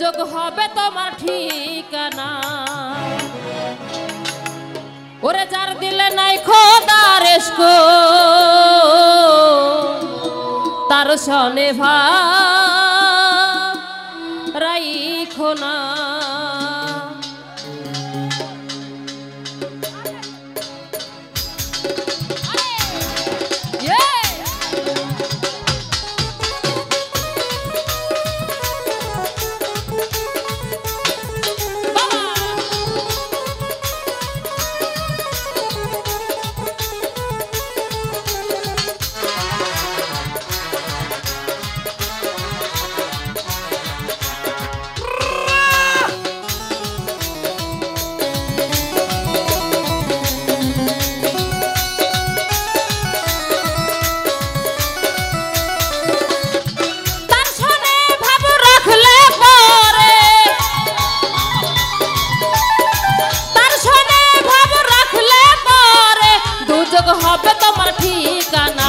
দুর্যোগ হবে তোমার ঠিকানা। ওরে যার দিলে নাই খোদার ইশক তার সনে রাইখো না। হবে তোমার ঠিকানা।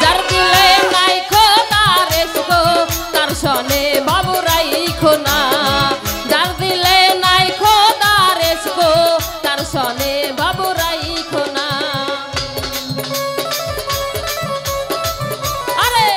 যার দিলে নাই খোদার ইশক তার সনে বাবু রাইখো না। যার দিলে নাই খোদার ইশক তার সনে বাবু রাইখো না। আরে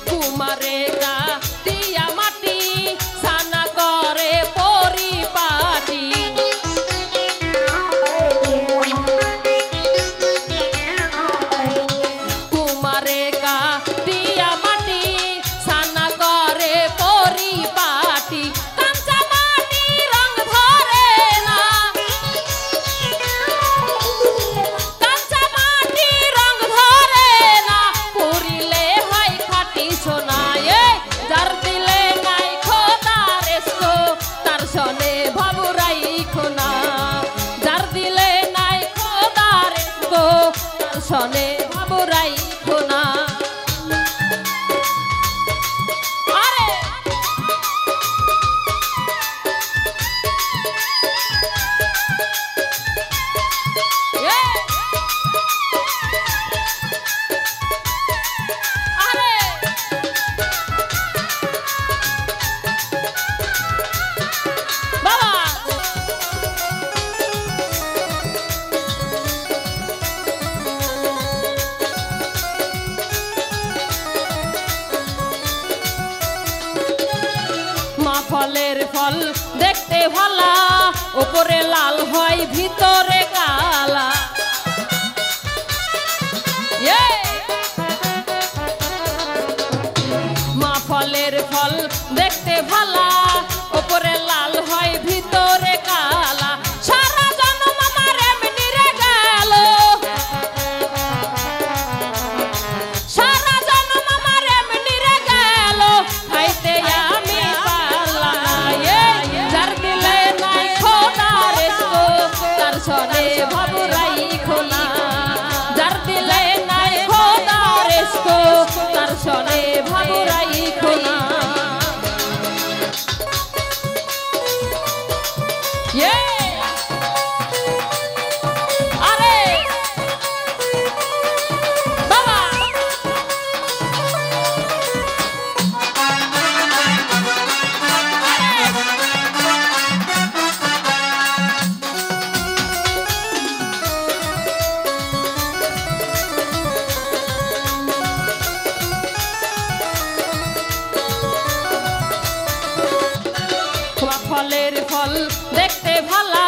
কুমারে গা দিয়া মাটি সানা করে পরিপাটি। কুমারে গা দিয়া মাটি সানা করে পরিপাটি। কাঁচা মাটি রং ধরে না, কাঁচা মাটি রং ধরে না, পুরিলে হয় খাটি সোনা। যার দিলে নাই খোদার ইশক তার সনে বাবু রাইখো না। যার দিলে নাই খোদার ইশক তার সনে বাবু রাইখো না। আরে ফলের ফল দেখতে ভালা, উপরে লাল হয় ভিতরে কালা। মা ফলের ফল দেখতে ভালা, উপরে লাল হয় ভিতরে কালা। সারা জন্ম আমার এমনি রে গেল, সারা জন্ম আমার এমনি রে গেল, খাইতে আমি সনে বাবু রাইখো না। যার দিলে নাই খোদার ইশক তার সনে বাবু রাইখো না। আরে বাবা ফলের ফল দেখতে ভালা,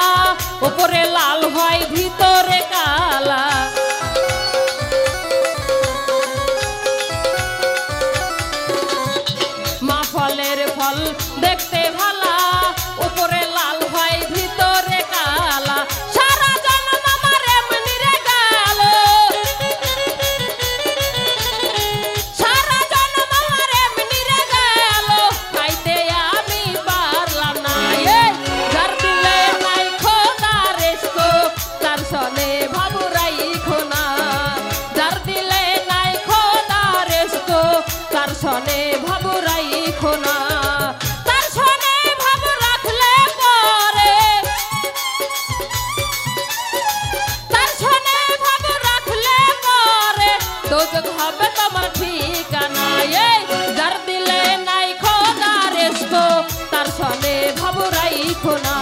উপরে লাল হয় ভিতরে কালা। মা ফলের ফল দেখতে ভালা, উপরে লাল হয় ভিতরে কালা। সারা জন্ম আমার এমনি রে গেল, সারা জন্ম আমার এমনি রে গেল, খাইতে আমি পারলাম না। যার দিলে নাই খোদার ইশক তার সনে বাবু রাইখো দোজখ হবে তোমার ঠিকানা। এই যার দিলে নাই খোদা রেস্ক তার সনে ভাবু রাইখো না।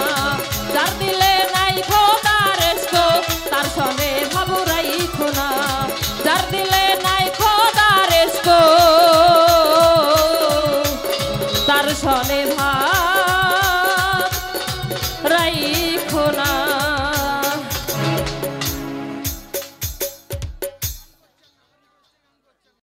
যার দিলে নাই খোদা রেস্ক তার সনে ভাবু রাইখো না। যার দিলে